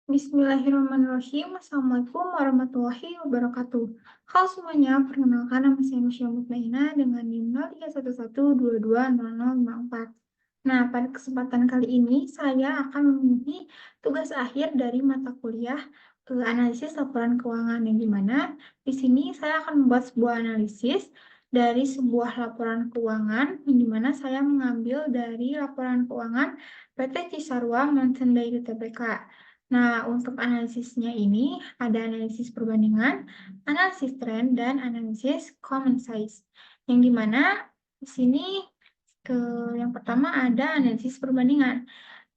Bismillahirrahmanirrahim. Assalamualaikum warahmatullahi wabarakatuh. Halo semuanya, perkenalkan nama saya Misha Mutmaina dengan NIM 0311220054. Nah, pada kesempatan kali ini saya akan memenuhi tugas akhir dari mata kuliah analisis laporan keuangan, yang dimana di sini saya akan membuat sebuah analisis dari sebuah laporan keuangan, yang dimana saya mengambil dari laporan keuangan PT Cisarua Mountain Dairy Tbk. Nah, untuk analisisnya ini ada analisis perbandingan, analisis tren, dan analisis common size. Yang dimana di sini yang pertama ada analisis perbandingan.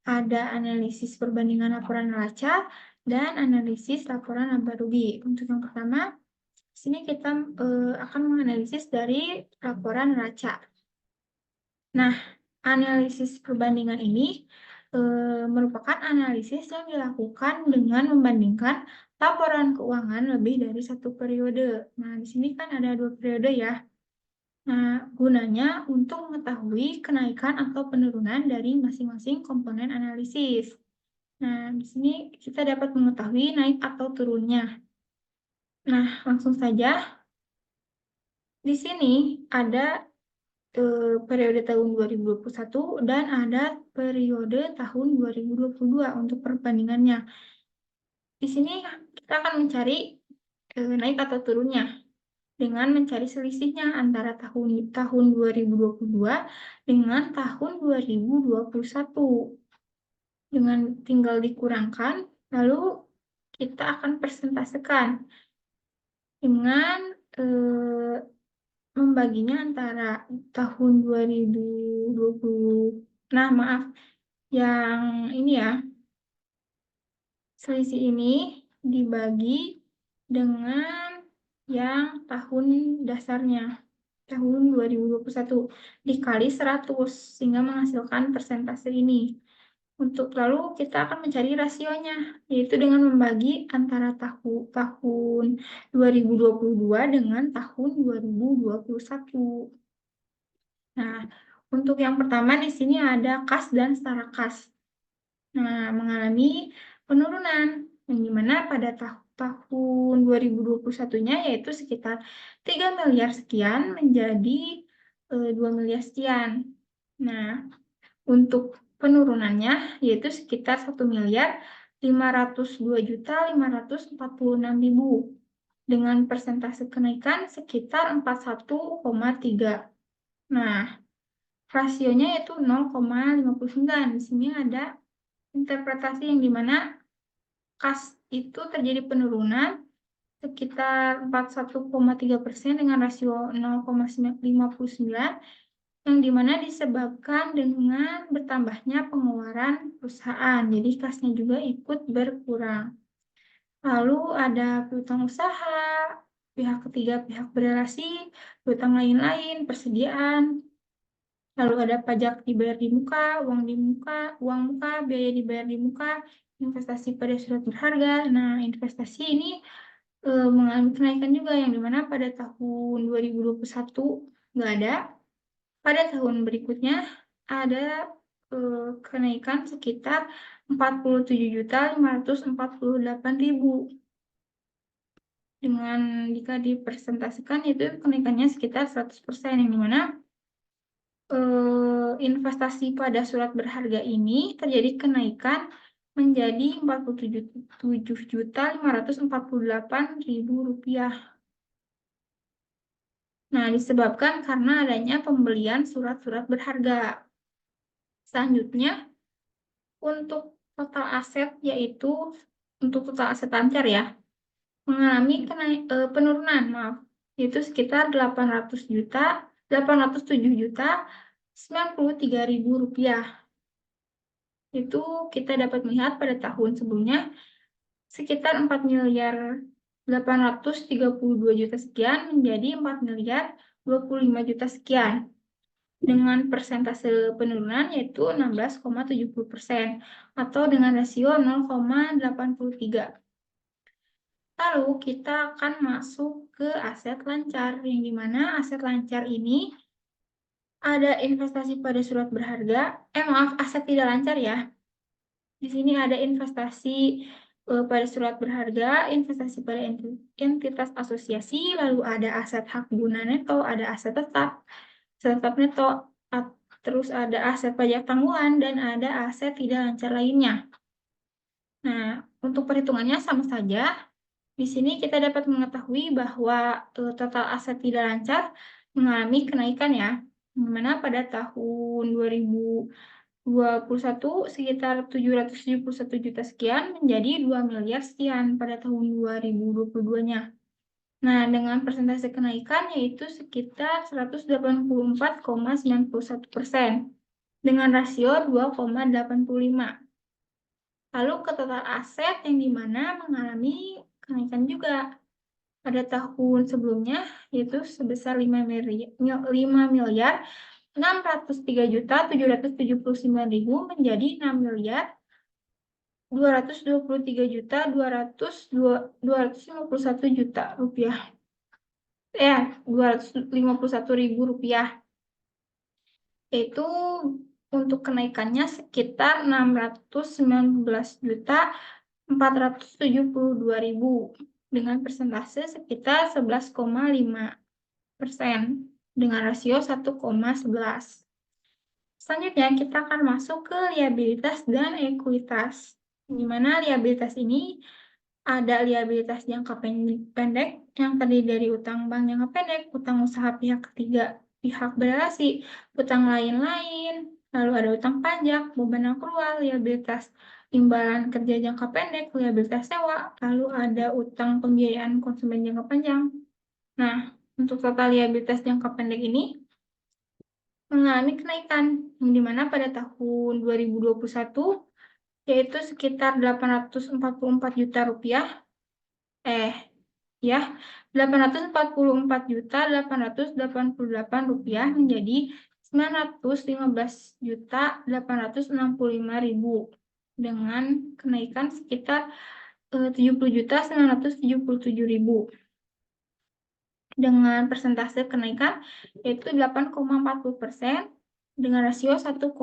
Ada analisis perbandingan laporan neraca dan analisis laporan laba rugi. Untuk yang pertama, di sini kita akan menganalisis dari laporan neraca. Nah, analisis perbandingan ini merupakan analisis yang dilakukan dengan membandingkan laporan keuangan lebih dari satu periode. Nah, di sini kan ada 2 periode ya. Nah, gunanya untuk mengetahui kenaikan atau penurunan dari masing-masing komponen analisis. Nah, di sini kita dapat mengetahui naik atau turunnya. Nah, langsung saja. Di sini ada periode tahun 2021 dan ada periode tahun 2022 untuk perbandingannya. Di sini kita akan mencari naik atau turunnya dengan mencari selisihnya antara tahun 2022 dengan tahun 2021. Dengan tinggal dikurangkan, lalu kita akan persentasekan dengan membaginya antara tahun 2020. Nah, maaf, yang ini ya, selisih ini dibagi dengan yang tahun dasarnya, tahun 2021, dikali 100, sehingga menghasilkan persentase ini. Lalu kita akan mencari rasionya, yaitu dengan membagi antara tahun 2022 dengan tahun 2021. Nah, untuk yang pertama di sini ada kas dan setara kas. Nah, mengalami penurunan, yang dimana pada tahun 2021-nya yaitu sekitar 3 miliar sekian menjadi 2 miliar sekian. Nah, untuk penurunannya yaitu sekitar 1.502.546.000 dengan persentase kenaikan sekitar 41,3. Nah, rasionya yaitu 0,59. Di sini ada interpretasi yang dimana kas itu terjadi penurunan sekitar 41,3% dengan rasio 0,59, yang dimana disebabkan dengan bertambahnya pengeluaran perusahaan. Jadi kasnya juga ikut berkurang. Lalu ada piutang usaha, pihak ketiga, pihak berelasi, piutang lain-lain, persediaan. Lalu ada pajak dibayar di muka, uang muka, biaya dibayar di muka, investasi pada surat berharga. Nah, investasi ini mengalami kenaikan juga, yang dimana pada tahun 2021 nggak ada. Pada tahun berikutnya ada kenaikan sekitar 47.548.000. Dengan jika dipresentasikan itu kenaikannya sekitar 100%, yang dimana investasi pada surat berharga ini terjadi kenaikan menjadi 47.548.000 rupiah. Nah, disebabkan karena adanya pembelian surat-surat berharga. Selanjutnya, untuk total aset, yaitu untuk total aset lancar ya, mengalami penurunan, yaitu sekitar 807.093.000 rupiah. Itu kita dapat melihat pada tahun sebelumnya sekitar 4.832.000.000 sekian menjadi 4.025.000.000 sekian. Dengan persentase penurunan yaitu 16,70% atau dengan rasio 0,83. Lalu kita akan masuk ke aset lancar, yang dimana aset lancar ini ada investasi pada surat berharga, aset tidak lancar ya. Di sini ada investasi pada surat berharga, investasi pada entitas asosiasi, lalu ada aset hak guna neto, ada aset tetap neto, terus ada aset pajak tanggungan, dan ada aset tidak lancar lainnya. Nah, untuk perhitungannya sama saja. Di sini kita dapat mengetahui bahwa total aset tidak lancar mengalami kenaikan ya, di mana pada tahun 2021 sekitar 771 juta sekian menjadi 2 miliar sekian pada tahun 2022-nya. Nah, dengan persentase kenaikan yaitu sekitar 184,91% dengan rasio 2,85. Lalu ke total aset yang dimana mengalami kenaikan juga pada tahun sebelumnya yaitu sebesar 5 miliar 603.779.000 menjadi 6 miliar 253.251 juta rupiah. 251.000 rupiah. Yaitu untuk kenaikannya sekitar 619.472.000 dengan persentase sekitar 11,5% dengan rasio 1,11. Selanjutnya kita akan masuk ke liabilitas dan ekuitas. Di mana liabilitas ini ada liabilitas jangka pendek yang terdiri dari utang bank jangka pendek, utang usaha pihak ketiga, pihak berelasi, utang lain-lain, lalu ada utang pajak, beban akrual, liabilitas imbalan kerja jangka pendek, liabilitas sewa, lalu ada utang pembiayaan konsumen jangka panjang. Nah, untuk total liabilitas jangka pendek ini mengalami kenaikan, yang dimana pada tahun 2021 yaitu sekitar 844 juta rupiah, 844.888 rupiah menjadi 915.865.000 dengan kenaikan sekitar 70.977.000 dengan persentase kenaikan yaitu 8,40% dengan rasio 1,8.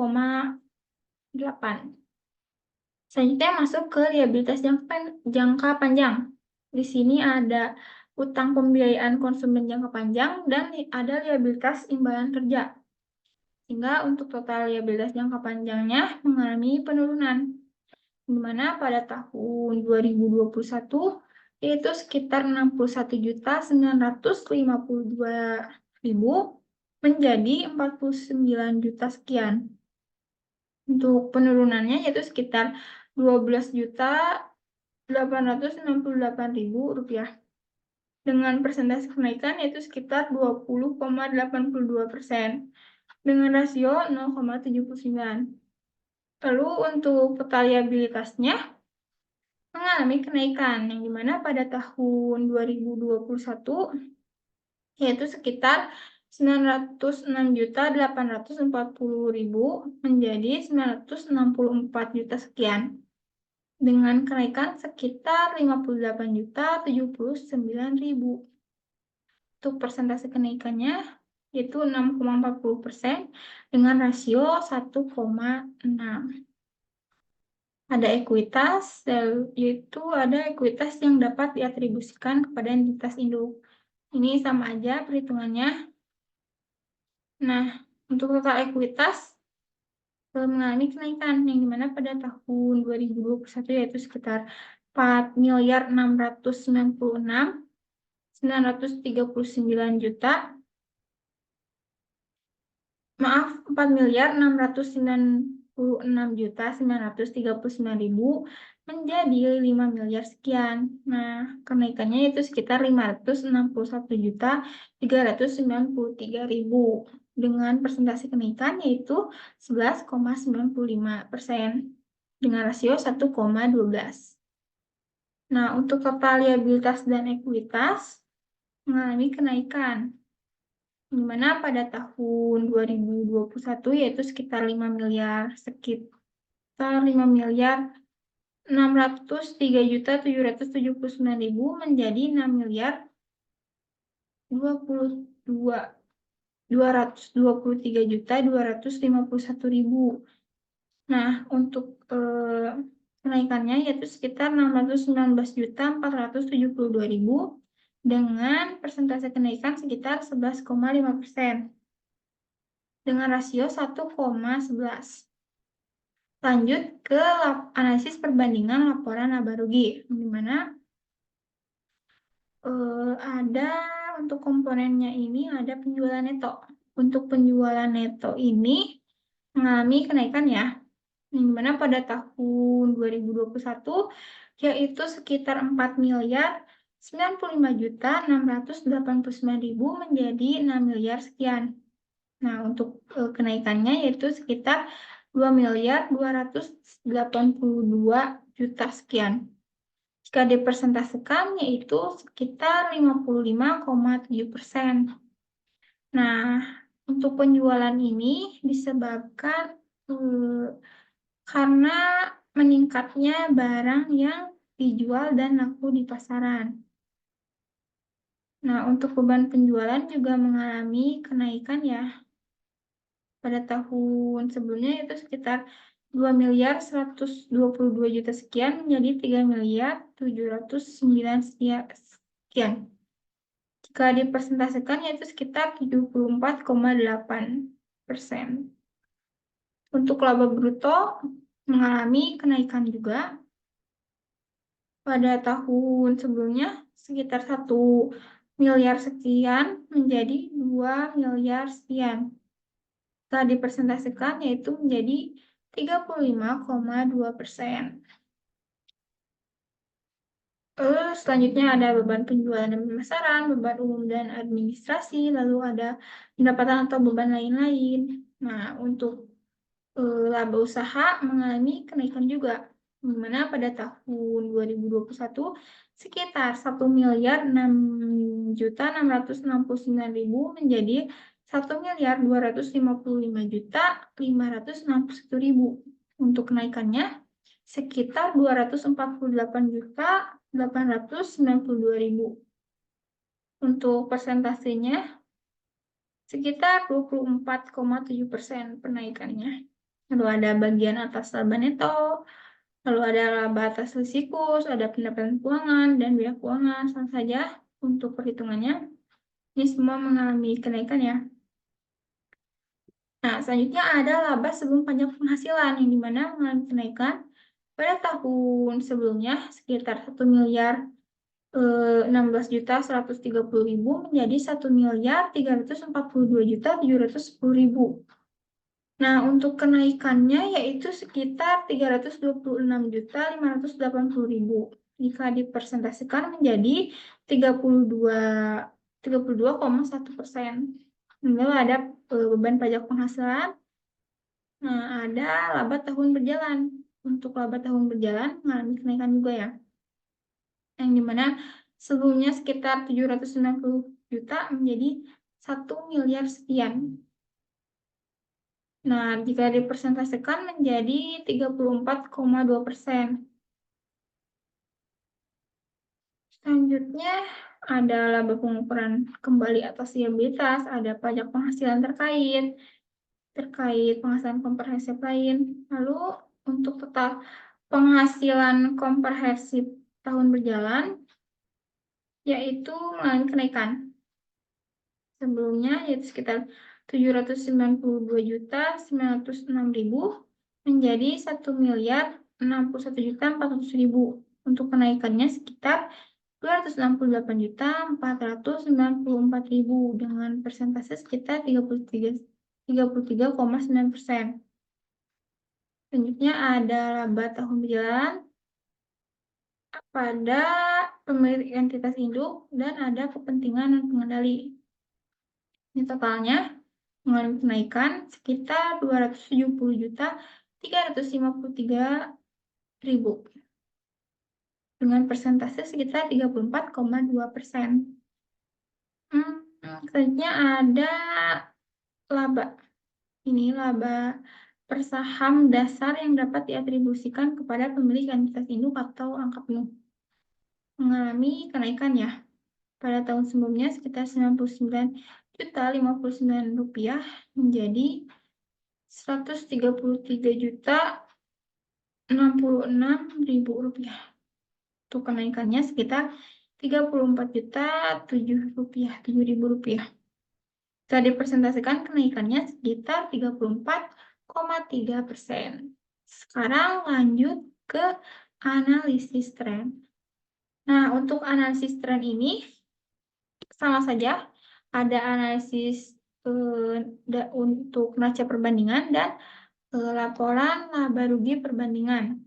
Selanjutnya masuk ke liabilitas jangka panjang. Di sini ada utang pembiayaan konsumen jangka panjang dan ada liabilitas imbalan kerja. Sehingga untuk total liabilitas jangka panjangnya mengalami penurunan. Di mana pada tahun 2021 yaitu sekitar 61.952.000 menjadi 49 juta sekian. Untuk penurunannya yaitu sekitar 12.868.000 rupiah. Dengan persentase kenaikan yaitu sekitar 20,82% dengan rasio 0,79. Lalu untuk total liabilitasnya mengalami kenaikan yang dimana pada tahun 2021 yaitu sekitar 906.840.000 menjadi 964 juta sekian dengan kenaikan sekitar 58.079.000. Untuk persentase kenaikannya yaitu 6,40% dengan rasio 1,6. Ada ekuitas, yaitu ada ekuitas yang dapat diatribusikan kepada entitas induk. Ini sama aja perhitungannya. Nah, untuk total ekuitas mengalami kenaikan yang dimana pada tahun 2021 yaitu sekitar 4.996.939 juta. Maaf, 4.696.939.000 menjadi 5 miliar sekian. Nah, kenaikannya itu sekitar 561.393.000 dengan persentase kenaikan yaitu 11,95% dengan rasio 1,12. Nah, untuk total liabilitas dan ekuitas mengalami kenaikan di mana pada tahun 2021 yaitu sekitar 5 miliar 603.779.000 menjadi 6 miliar 223.251.000. Nah, untuk kenaikannya yaitu sekitar 619.472.000 dengan persentase kenaikan sekitar 11,5% dengan rasio 1,11. Lanjut ke analisis perbandingan laporan laba rugi, di mana ada untuk komponennya ini ada penjualan neto. Untuk penjualan neto ini mengalami kenaikan ya, di mana pada tahun 2021 yaitu sekitar 4.955.689.000 menjadi 6 miliar sekian. Nah, untuk kenaikannya yaitu sekitar 2.282.000.000 sekian. Jika dipersentasekan yaitu sekitar 55,7%. Nah, untuk penjualan ini disebabkan karena meningkatnya barang yang dijual dan laku di pasaran. Nah, untuk beban penjualan juga mengalami kenaikan ya. Pada tahun sebelumnya itu sekitar 2.122.000.000 sekian menjadi 3.709 sekian. Jika dipersentasekan yaitu sekitar 74,8%. Untuk laba bruto mengalami kenaikan juga. Pada tahun sebelumnya sekitar 1 miliar sekian menjadi 2 miliar sekian. Setelah dipersentasikan yaitu menjadi 35,2%. Selanjutnya ada beban penjualan dan pemasaran, beban umum dan administrasi, lalu ada pendapatan atau beban lain-lain. Nah, untuk laba usaha mengalami kenaikan juga, di mana pada tahun 2021 sekitar 1.669.000 menjadi 1.255.561.000. Untuk kenaikannya sekitar 248.892.000. Untuk persentasenya sekitar 24,7% penaikannya. Lalu ada bagian atas laba neto, lalu ada laba atas risikus, ada pendapatan keuangan dan biaya keuangan. Sama saja untuk perhitungannya. Ini semua mengalami kenaikan ya. Nah, selanjutnya ada laba sebelum pajak penghasilan yang dimana mengalami kenaikan pada tahun sebelumnya sekitar 1.016.130.000 menjadi 1.342.710.000. Nah, untuk kenaikannya yaitu sekitar 326.580.000. Jika dipersentasikan menjadi 32,1%. Lalu ada beban pajak penghasilan. Nah, ada laba tahun berjalan. Untuk laba tahun berjalan mengalami kenaikan juga ya. Yang dimana sebelumnya sekitar 790 juta menjadi 1 miliar sekian. Nah, jika dipersentasikan menjadi 34,2%. Selanjutnya ada laba pengukuran kembali atas liabilitas, ada pajak penghasilan terkait penghasilan komprehensif lain. Lalu untuk total penghasilan komprehensif tahun berjalan yaitu mengalami kenaikan. Sebelumnya yaitu sekitar 792.906.000 menjadi 1.061.400.000. Untuk kenaikannya sekitar 268.494.000 dengan persentase sekitar 33,9%. Selanjutnya ada laba tahun berjalan pada pemilik entitas induk dan ada kepentingan dan pengendali. Ini totalnya mengalami kenaikan sekitar 270.353.000 dengan persentase sekitar 34,2%. Selanjutnya ada laba. Ini laba per saham dasar yang dapat diatribusikan kepada pemilik entitas induk atau angka penuh. Mengalami kenaikan ya. Pada tahun sebelumnya sekitar 99.059 rupiah menjadi 133.000.000 Rp66.000. Untuk kenaikannya sekitar Rp34.007.007.000. Jika dipresentasikan kenaikannya sekitar 34,3%. Sekarang lanjut ke analisis tren. Nah, untuk analisis tren ini sama saja, ada analisis untuk neraca perbandingan dan laporan laba rugi perbandingan.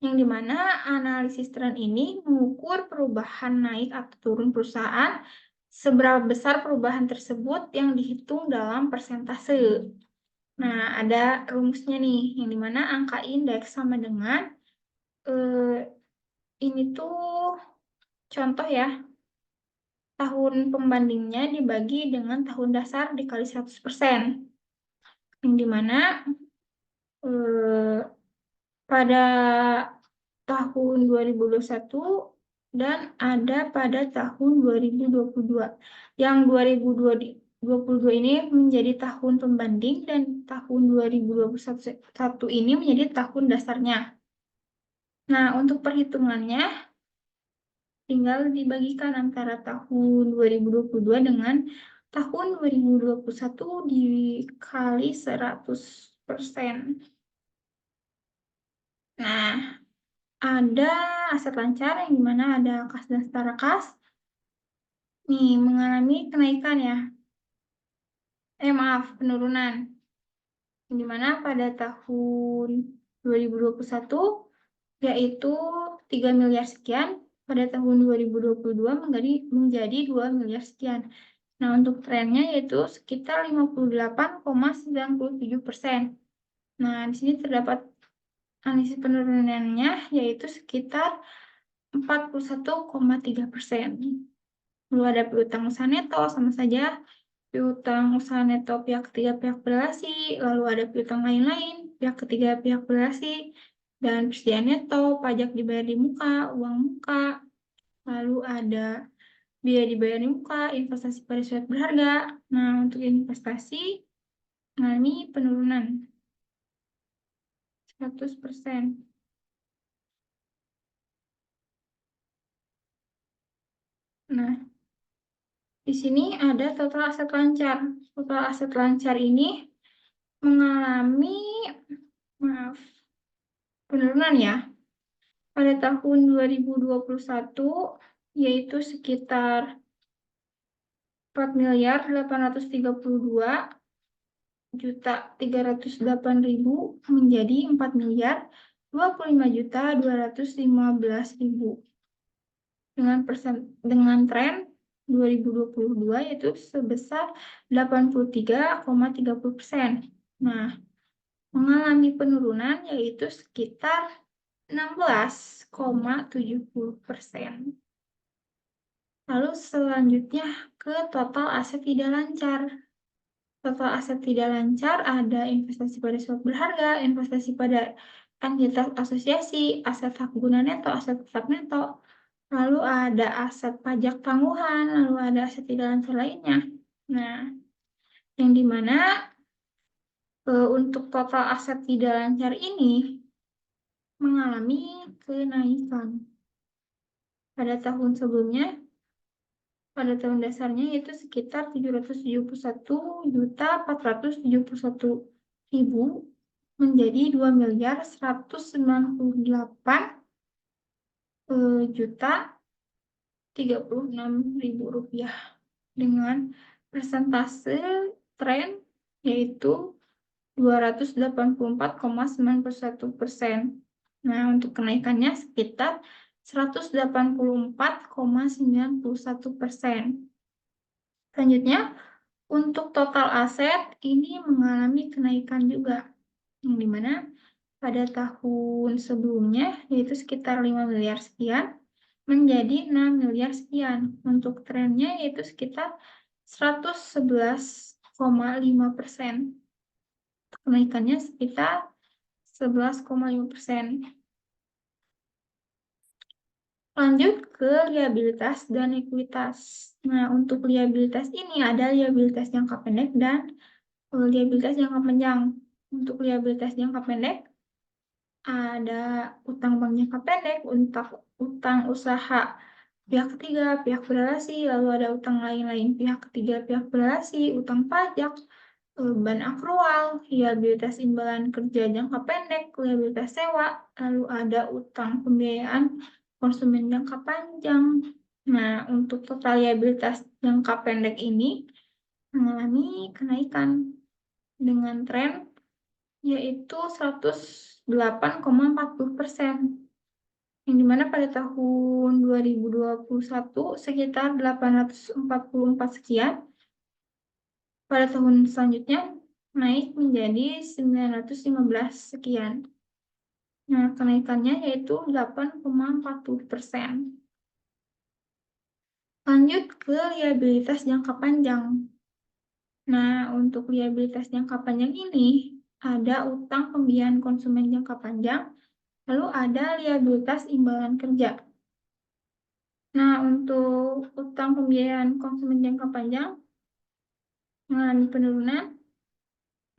Yang dimana analisis tren ini mengukur perubahan naik atau turun perusahaan, seberapa besar perubahan tersebut yang dihitung dalam persentase. Nah, ada rumusnya nih, yang dimana angka indeks sama dengan ini tuh contoh ya, tahun pembandingnya dibagi dengan tahun dasar dikali 100%. Yang dimana pada tahun 2021 dan ada pada tahun 2022. Yang 2022 ini menjadi tahun pembanding dan tahun 2021 ini menjadi tahun dasarnya. Nah, untuk perhitungannya tinggal dibagikan antara tahun 2022 dengan tahun 2021 dikali 100%. Nah, ada aset lancar yang dimana ada kas dan setara kas. Nih, mengalami kenaikan ya. Penurunan. Yang dimana pada tahun 2021 yaitu 3 miliar sekian, pada tahun 2022 menjadi 2 miliar sekian. Nah, untuk trennya yaitu sekitar 58,97%. Nah, di sini terdapat analisis penurunannya yaitu sekitar 41,3%. Lalu ada piutang usaha neto, sama saja piutang usaha neto pihak ketiga pihak berrelasi, lalu ada piutang lain-lain pihak ketiga pihak berrelasi, dan persediaan neto, pajak dibayar di muka, uang muka, lalu ada biaya dibayar di muka, investasi pada suatu berharga. Nah, untuk investasi mengalami penurunan 100%. Nah, di sini ada total aset lancar. Total aset lancar ini mengalami penurunan ya. Pada tahun 2021 yaitu sekitar 4.832.308.000 menjadi 4.025.215.000. Dengan tren 2022 yaitu sebesar 83,30%. Nah, mengalami penurunan yaitu sekitar 16,70%. Lalu selanjutnya ke total aset tidak lancar. Total aset tidak lancar ada investasi pada suatu berharga, investasi pada entitas asosiasi, aset hak guna neto, aset tetap neto, lalu ada aset pajak tangguhan, lalu ada aset tidak lancar lainnya. Nah, yang dimana untuk total aset tidak lancar ini mengalami kenaikan. Pada tahun sebelumnya, pada tahun dasarnya yaitu sekitar 771.471.000 menjadi 2.196.000 rupiah dengan persentase tren yaitu 284,91%. Nah, untuk kenaikannya sekitar 184,91%. Selanjutnya, untuk total aset ini mengalami kenaikan juga, yang dimana pada tahun sebelumnya yaitu sekitar 5 miliar sekian menjadi 6 miliar sekian. Untuk trennya yaitu sekitar 111,5%. Kenaikannya sekitar 11,5%. Lanjut ke liabilitas dan ekuitas. Nah, untuk liabilitas ini ada liabilitas jangka pendek dan liabilitas jangka panjang. Untuk liabilitas jangka pendek, ada utang bank jangka pendek, untuk utang usaha pihak ketiga, pihak berrelasi, lalu ada utang lain-lain pihak ketiga, pihak berrelasi, utang pajak, beban akrual, liabilitas imbalan kerja jangka pendek, liabilitas sewa, lalu ada utang pembiayaan konsumen jangka panjang. Nah, untuk total liabilitas jangka pendek ini mengalami kenaikan dengan tren yaitu 108,40%, yang dimana pada tahun 2021 sekitar 844 sekian, pada tahun selanjutnya naik menjadi 915 sekian. Nah, kenaikannya yaitu 8,40%. Lanjut ke liabilitas jangka panjang. Nah, untuk liabilitas jangka panjang ini ada utang pembiayaan konsumen jangka panjang, lalu ada liabilitas imbalan kerja. Nah, untuk utang pembiayaan konsumen jangka panjang mengalami penurunan,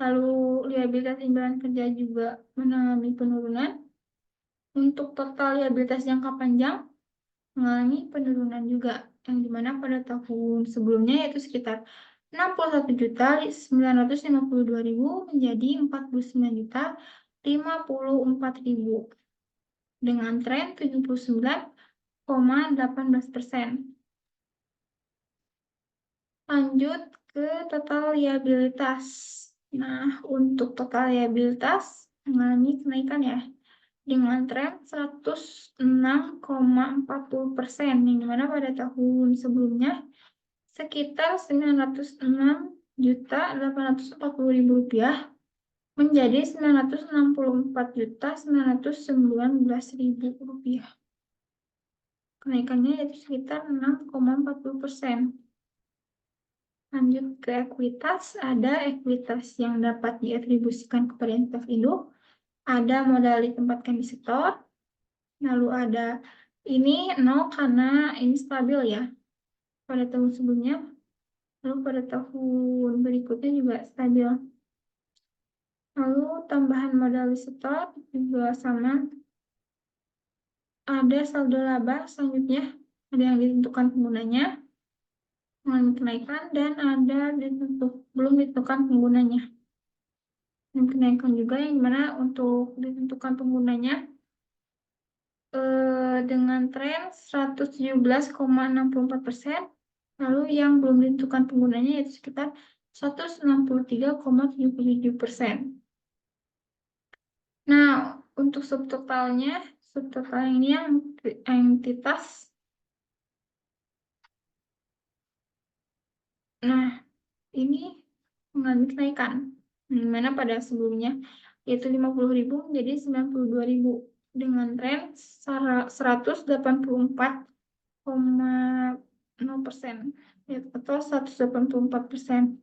lalu liabilitas imbalan kerja juga mengalami penurunan. Untuk total liabilitas jangka panjang mengalami penurunan juga, yang dimana pada tahun sebelumnya yaitu sekitar 61.952.000 menjadi 49.054.000 dengan tren 79,18%. Lanjut ke total liabilitas. Nah, untuk total liabilitas mengalami kenaikan ya, dengan tren 106,40%, yang dimana pada tahun sebelumnya sekitar 906.840.000 menjadi 964.919.000 kenaikannya yaitu sekitar 6,40%. Lanjut ke ekuitas, ada ekuitas yang dapat diatribusikan kepada entitas induk, ada modal ditempatkan di setor, lalu ada ini 0 karena ini stabil ya pada tahun sebelumnya, lalu pada tahun berikutnya juga stabil. Lalu tambahan modal di setor juga sama. Ada saldo laba selanjutnya, ada yang ditentukan penggunanya mengalami kenaikan dan ada belum ditentukan penggunanya. Yang kenaikan juga yang dimana untuk ditentukan penggunanya dengan tren 117,64%, lalu yang belum ditentukan penggunanya yaitu sekitar 163,77%. Nah, untuk subtotalnya, subtotal ini yang entitas. Nah, ini mengalami kenaikan, di mana pada sebelumnya yaitu 50.000 menjadi 92.000 dengan tren 184,0% atau 184%.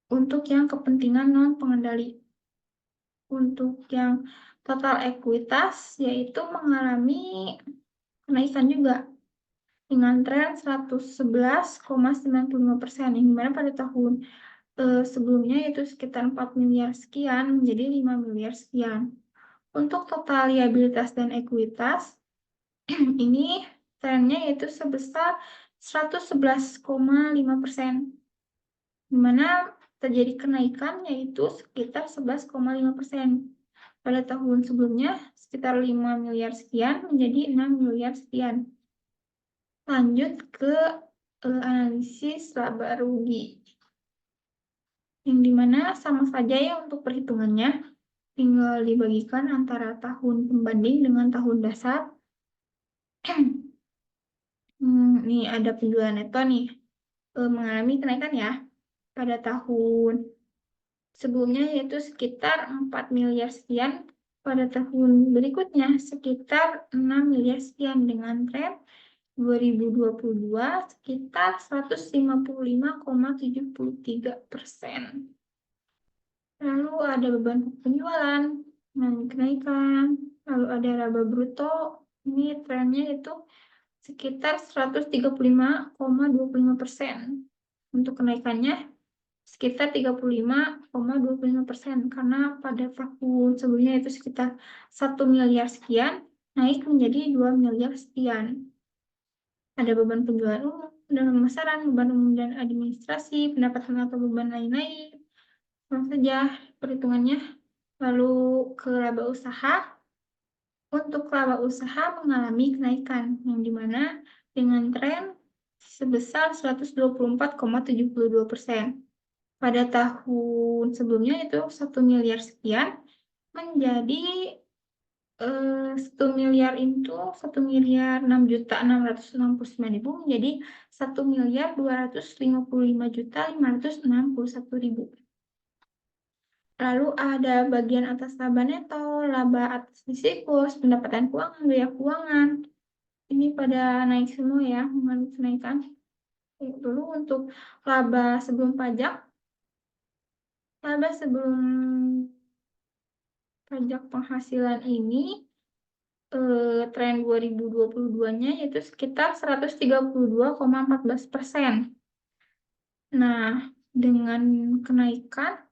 Untuk yang kepentingan non pengendali, untuk yang total ekuitas yaitu mengalami kenaikan juga dengan tren 111,95%, yang dimana pada tahun sebelumnya itu sekitar 4 miliar sekian menjadi 5 miliar sekian. Untuk total liabilitas dan ekuitas ini trennya yaitu sebesar 111,5%, dimana terjadi kenaikan yaitu sekitar 11,5%. Pada tahun sebelumnya sekitar 5 miliar sekian menjadi 6 miliar sekian. Lanjut ke analisis laba rugi, yang dimana sama saja ya untuk perhitungannya, tinggal dibagikan antara tahun pembanding dengan tahun dasar. Nih ada penjualan neto nih mengalami kenaikan ya pada tahun sebelumnya yaitu sekitar 4 miliar sekian, pada tahun berikutnya sekitar 6 miliar sekian dengan tren 2022 sekitar 155,73%. Lalu ada beban penjualan mengalami kenaikan, lalu ada laba bruto, ini trennya itu sekitar 135,25%. Untuk kenaikannya sekitar 35,25%, karena pada tahun sebelumnya itu sekitar 1 miliar sekian, naik menjadi 2 miliar sekian. Ada beban penjualan umum dan pemasaran, beban umum dan administrasi, pendapatan atau beban lain-lain. Langsung saja perhitungannya. Lalu ke laba usaha. Untuk laba usaha mengalami kenaikan, yang dimana dengan tren sebesar 124,72%. Pada tahun sebelumnya itu 1 miliar sekian, menjadi 1 miliar itu 1.6.669.000 menjadi 1.255.561.000. Lalu ada bagian atas laba neto, laba atas sisi kurs, pendapatan keuangan, biaya keuangan. Ini pada naik semua ya, mengalami kenaikan. Dulu untuk laba sebelum pajak, laba sebelum pajak penghasilan ini tren 2022-nya yaitu sekitar 132,14%. Nah, dengan kenaikan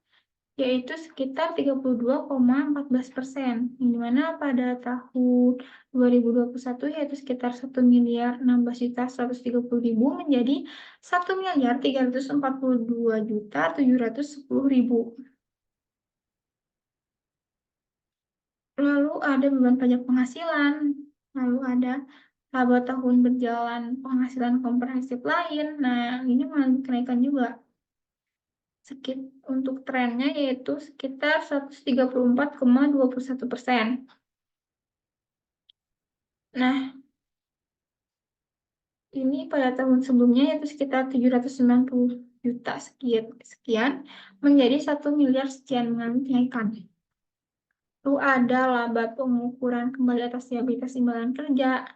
yaitu sekitar 32,14%, yang dimana pada tahun 2021 yaitu sekitar 1.016.130.000 menjadi 1.342.710.000. Lalu ada beban pajak penghasilan, lalu ada laba tahun berjalan penghasilan komprehensif lain. Nah, ini mengalami kenaikan juga. Untuk trennya yaitu sekitar 134,21%. Nah, ini pada tahun sebelumnya yaitu sekitar 790 juta sekian menjadi 1 miliar sekian, mengalami kenaikan. Lalu ada laba pengukuran kembali atas liabilitas imbalan kerja.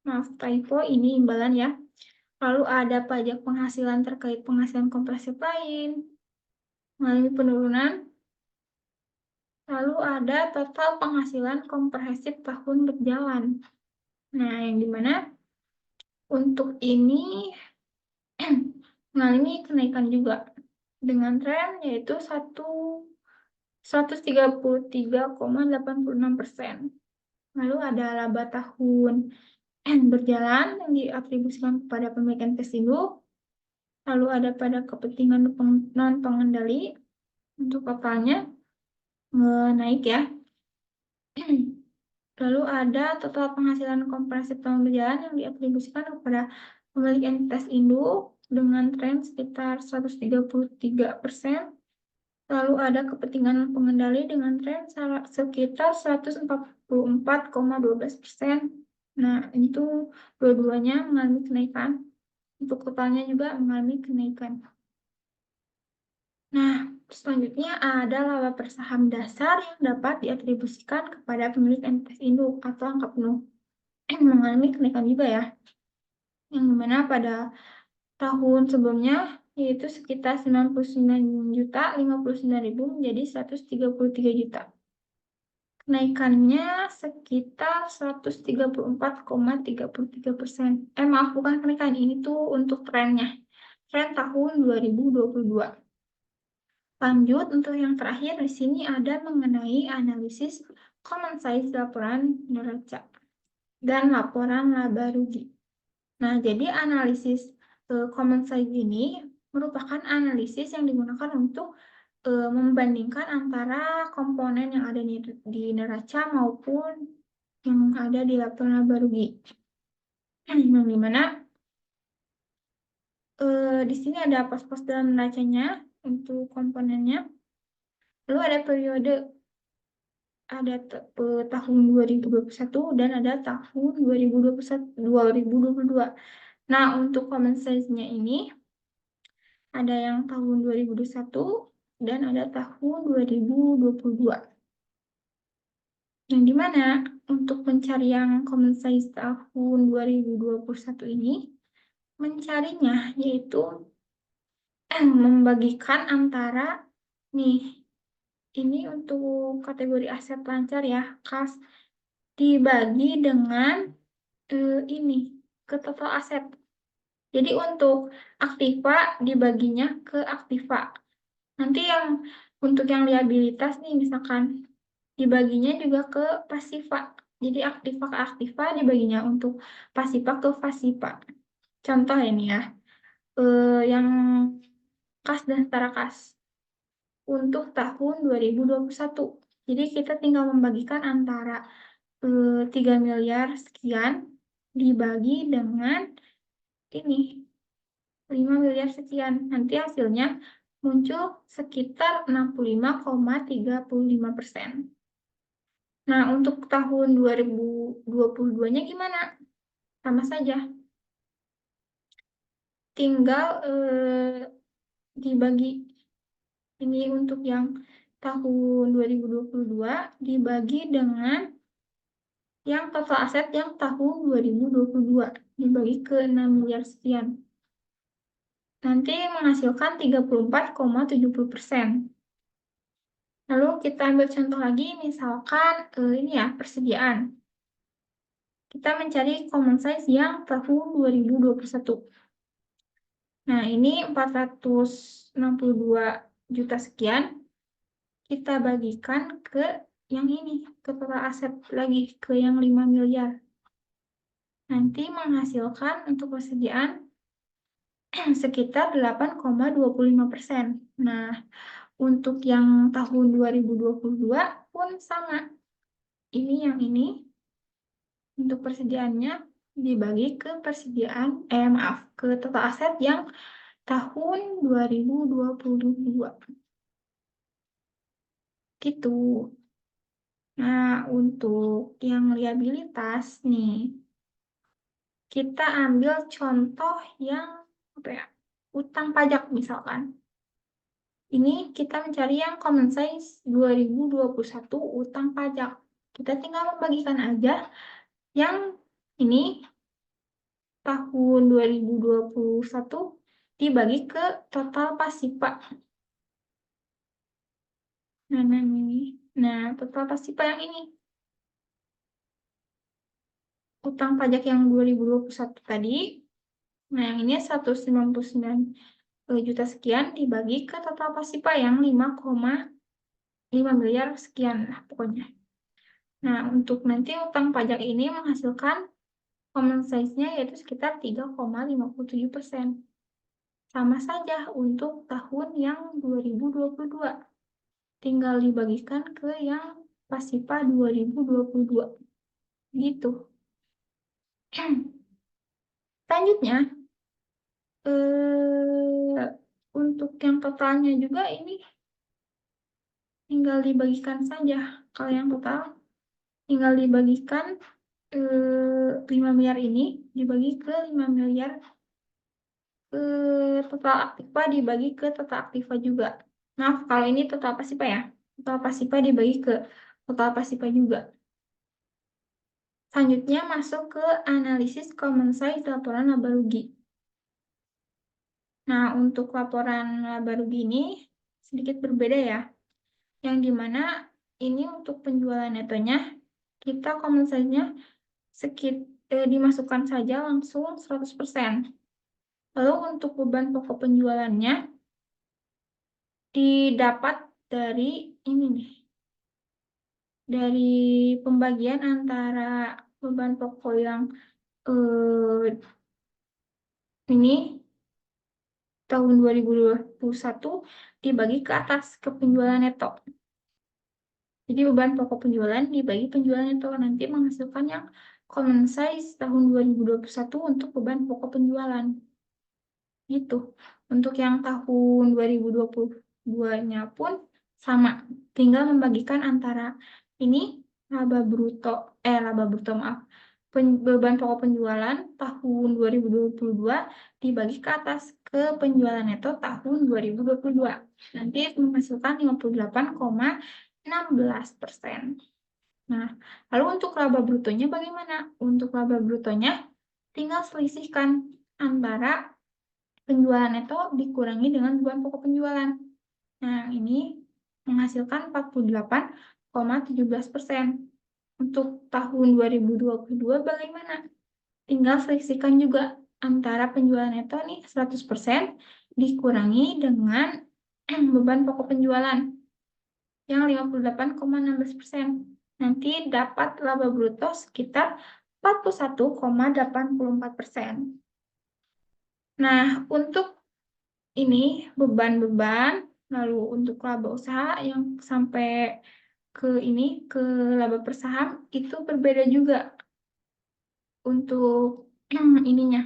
Maaf, typo, ini imbalan ya. Lalu ada pajak penghasilan terkait penghasilan komprehensif lain, mengalami penurunan. Lalu ada total penghasilan komprehensif tahun berjalan. Nah, yang dimana untuk ini mengalami kenaikan juga dengan tren yaitu 133,86%. Lalu ada laba tahun berjalan yang diatribusikan kepada pemilik entitas induk. Lalu ada pada kepentingan non pengendali, untuk totalnya naik ya. Lalu ada total penghasilan komprehensif tahun berjalan yang diatribusikan kepada pemilik entitas induk dengan tren sekitar 133%. Lalu ada kepentingan pengendali dengan tren sekitar 144,12%. Nah, itu dua-duanya mengalami kenaikan. Untuk totalnya juga mengalami kenaikan. Nah, selanjutnya ada laba per saham dasar yang dapat diatribusikan kepada pemilik entitas induk atau angka penuh. Mengalami kenaikan juga ya. Yang dimana pada tahun sebelumnya yaitu sekitar 99.059.000 menjadi 133 juta. Kenaikannya sekitar 134,33%. Maaf, bukan kenaikan, ini tuh untuk trennya. Tren tahun 2022. Lanjut, untuk yang terakhir di sini ada mengenai analisis common size laporan neraca dan laporan laba rugi. Nah, jadi analisis common size ini merupakan analisis yang digunakan untuk membandingkan antara komponen yang ada di neraca maupun yang ada di laporan laba rugi. Yang dimana di sini ada pos-pos dalam neracanya untuk komponennya. Lalu ada periode, ada tahun 2021 dan ada tahun 2022. Nah, untuk common size-nya ini ada yang tahun 2021 dan ada tahun 2022. Yang dimana untuk mencari yang common size tahun 2021 ini, mencarinya yaitu membagikan antara nih, ini untuk kategori aset lancar ya, kas, dibagi dengan ini ke total aset. Jadi untuk aktiva dibaginya ke aktiva. Nanti untuk yang liabilitas nih, misalkan dibaginya juga ke pasifa. Jadi aktiva ke aktiva dibaginya untuk pasifa ke pasifa. Contoh ini ya, yang kas dan setara kas untuk tahun 2021. Jadi kita tinggal membagikan antara 3 miliar sekian dibagi dengan ini 5 miliar sekian. Nanti hasilnya muncul sekitar 65,35%. Nah, untuk tahun 2022-nya gimana? Sama saja. Tinggal dibagi ini untuk yang tahun 2022 dibagi dengan yang total aset yang tahun 2022 dibagi ke 6 miliar sekian. Nanti menghasilkan 34,70%. Lalu kita ambil contoh lagi, misalkan ini ya, persediaan. Kita mencari common size yang tahun 2021. Nah, ini 462 juta sekian. Kita bagikan ke yang ini, ke total aset lagi, ke yang 5 miliar. Nanti menghasilkan untuk persediaan sekitar 8,25%. Nah, untuk yang tahun 2022 pun sama. Ini yang ini, untuk persediaannya dibagi ke ke total aset yang tahun 2022. Gitu. Nah, untuk yang liabilitas nih, kita ambil contoh yang apa ya? Utang pajak misalkan. Ini kita mencari yang common size 2021 utang pajak. Kita tinggal membagikan aja yang ini tahun 2021 dibagi ke total pasipa. Nah, total pasipa yang ini. Utang pajak yang 2021 tadi. Nah, yang ini 199 juta sekian dibagi ke total pasipa yang 5,5 miliar sekian lah pokoknya. Nah, untuk nanti utang pajak ini menghasilkan common size-nya yaitu sekitar 3,57%. Sama saja untuk tahun yang 2022. Tinggal dibagikan ke yang pasipa 2022. Gitu. Selanjutnya, untuk yang totalnya juga ini tinggal dibagikan saja. Kalau yang total tinggal dibagikan 5 miliar ini dibagi ke 5 miliar total aktiva dibagi ke total aktiva juga. Maaf, kalau ini total pasipa ya. Total pasipa dibagi ke total pasipa juga. Selanjutnya masuk ke analisis common size laporan laba rugi. Nah, untuk laporan laba rugi ini sedikit berbeda ya. Yang dimana ini untuk penjualan netonya, kita common size-nya dimasukkan saja langsung 100%. Lalu untuk beban pokok penjualannya didapat dari ini nih. Dari pembagian antara beban pokok yang ini tahun 2021 dibagi ke atas ke penjualan neto. Jadi beban pokok penjualan dibagi penjualan neto nanti menghasilkan yang common size tahun 2021 untuk beban pokok penjualan. Gitu. Untuk yang tahun 2022-nya pun sama. Tinggal membagikan antara ini laba bruto maaf. Beban pokok penjualan tahun 2022 dibagi ke atas ke penjualan neto tahun 2022. Nanti menghasilkan 58,16%. Nah, lalu untuk laba brutonya bagaimana? Untuk laba brutonya tinggal selisihkan antara penjualan neto dikurangi dengan beban pokok penjualan. Nah, ini menghasilkan 48,17%. Untuk tahun 2022 bagaimana? Tinggal selisihkan juga antara penjualan neto nih 100% dikurangi dengan beban pokok penjualan yang 58,16%. Nanti dapat laba bruto sekitar 41,84%. Nah, untuk ini beban-beban, lalu untuk laba usaha yang sampai ke laba per saham itu berbeda juga untuk ininya,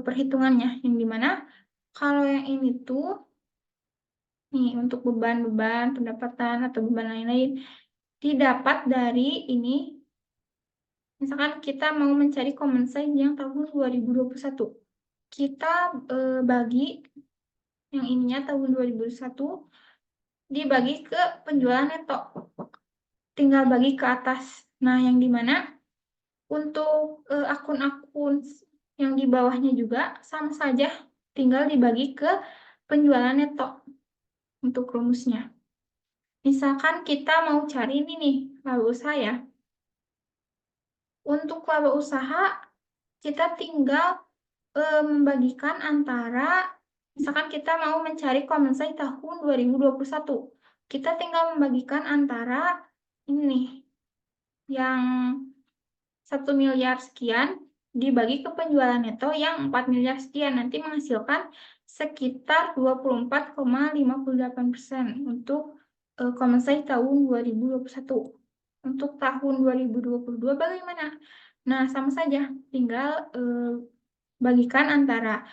perhitungannya, yang dimana kalau yang ini tuh nih untuk beban-beban pendapatan atau beban lain-lain didapat dari ini. Misalkan kita mau mencari common size yang tahun 2021, kita bagi yang ininya tahun 2021 dibagi ke penjualan neto, tinggal bagi ke atas. Nah, yang dimana untuk akun-akun yang di bawahnya juga sama saja, tinggal dibagi ke penjualan neto untuk rumusnya. Misalkan kita mau cari ini nih, laba usaha ya. Untuk laba usaha, kita tinggal membagikan antara, misalkan kita mau mencari common size tahun 2021. Kita tinggal membagikan antara ini nih, yang 1 miliar sekian dibagi ke penjualan neto yang 4 miliar sekian, nanti menghasilkan sekitar 24,58% untuk common size tahun 2021. Untuk tahun 2022 bagaimana? Nah, sama saja, tinggal bagikan antara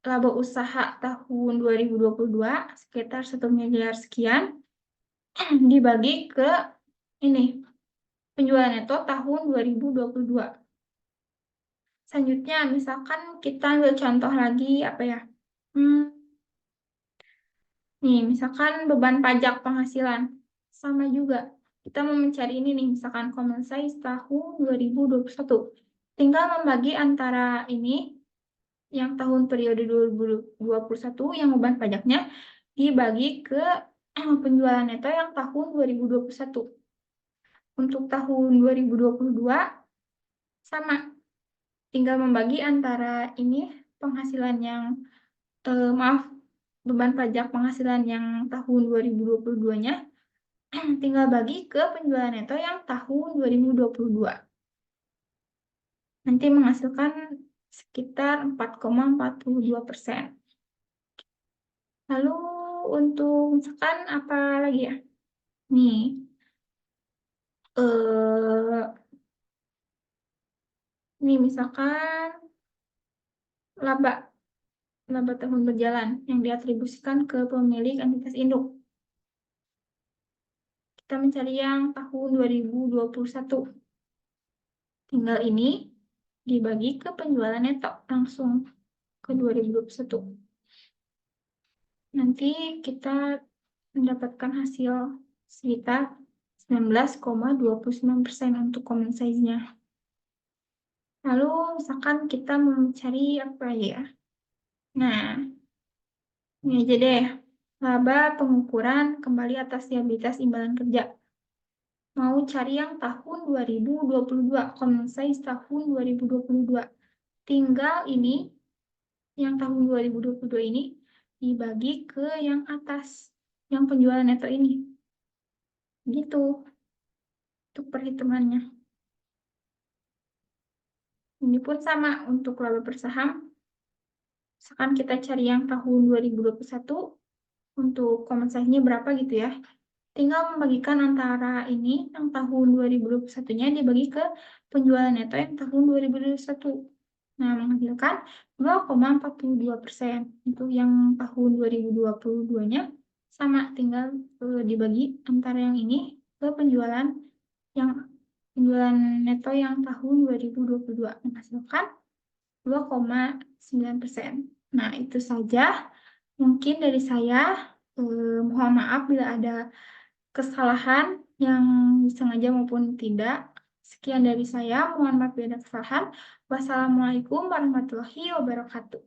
laba usaha tahun 2022 sekitar 1 miliar sekian dibagi ke ini penjualan neto tahun 2022. Selanjutnya, misalkan kita ambil contoh lagi apa ya? Nih, misalkan beban pajak penghasilan. Sama juga. Kita mau mencari ini nih, misalkan common size tahun 2021. Tinggal membagi antara ini, yang tahun periode 2021, yang beban pajaknya, dibagi ke penjualan neto yang tahun 2021. Untuk tahun 2022, sama. Tinggal membagi antara ini penghasilan yang, beban pajak penghasilan yang tahun 2022-nya, tinggal bagi ke penjualan neto yang tahun 2022. Nanti menghasilkan sekitar 4,42%. Lalu untuk misalkan apa lagi ya? Nih, ini misalkan laba tahun berjalan yang diatribusikan ke pemilik entitas induk. Kita mencari yang tahun 2021. Tinggal ini dibagi ke penjualan neto langsung ke 2021. Nanti kita mendapatkan hasil sekitar 19,29% untuk common size-nya. Lalu misalkan kita mau mencari apa ya? Nah, ini aja deh. Laba pengukuran kembali atas liabilitas imbalan kerja. Mau cari yang tahun 2022, common size tahun 2022. Tinggal ini, yang tahun 2022 ini, dibagi ke yang atas, yang penjualan neto ini. Gitu, untuk perhitungannya. Ini pun sama untuk laba per saham. Misalkan kita cari yang tahun 2021, untuk common size-nya berapa gitu ya. Tinggal membagikan antara ini, yang tahun 2021-nya dibagi ke penjualan neto yang tahun 2021. Nah, menghasilkan 2,42%. Untuk yang tahun 2022-nya sama, tinggal dibagi antara yang ini ke penjualan neto yang tahun 2022, menghasilkan 2,9%. Nah, itu saja mungkin dari saya. Mohon maaf bila ada kesalahan yang disengaja maupun tidak. Sekian dari saya, mohon maaf bila ada kesalahan. Wassalamualaikum warahmatullahi wabarakatuh.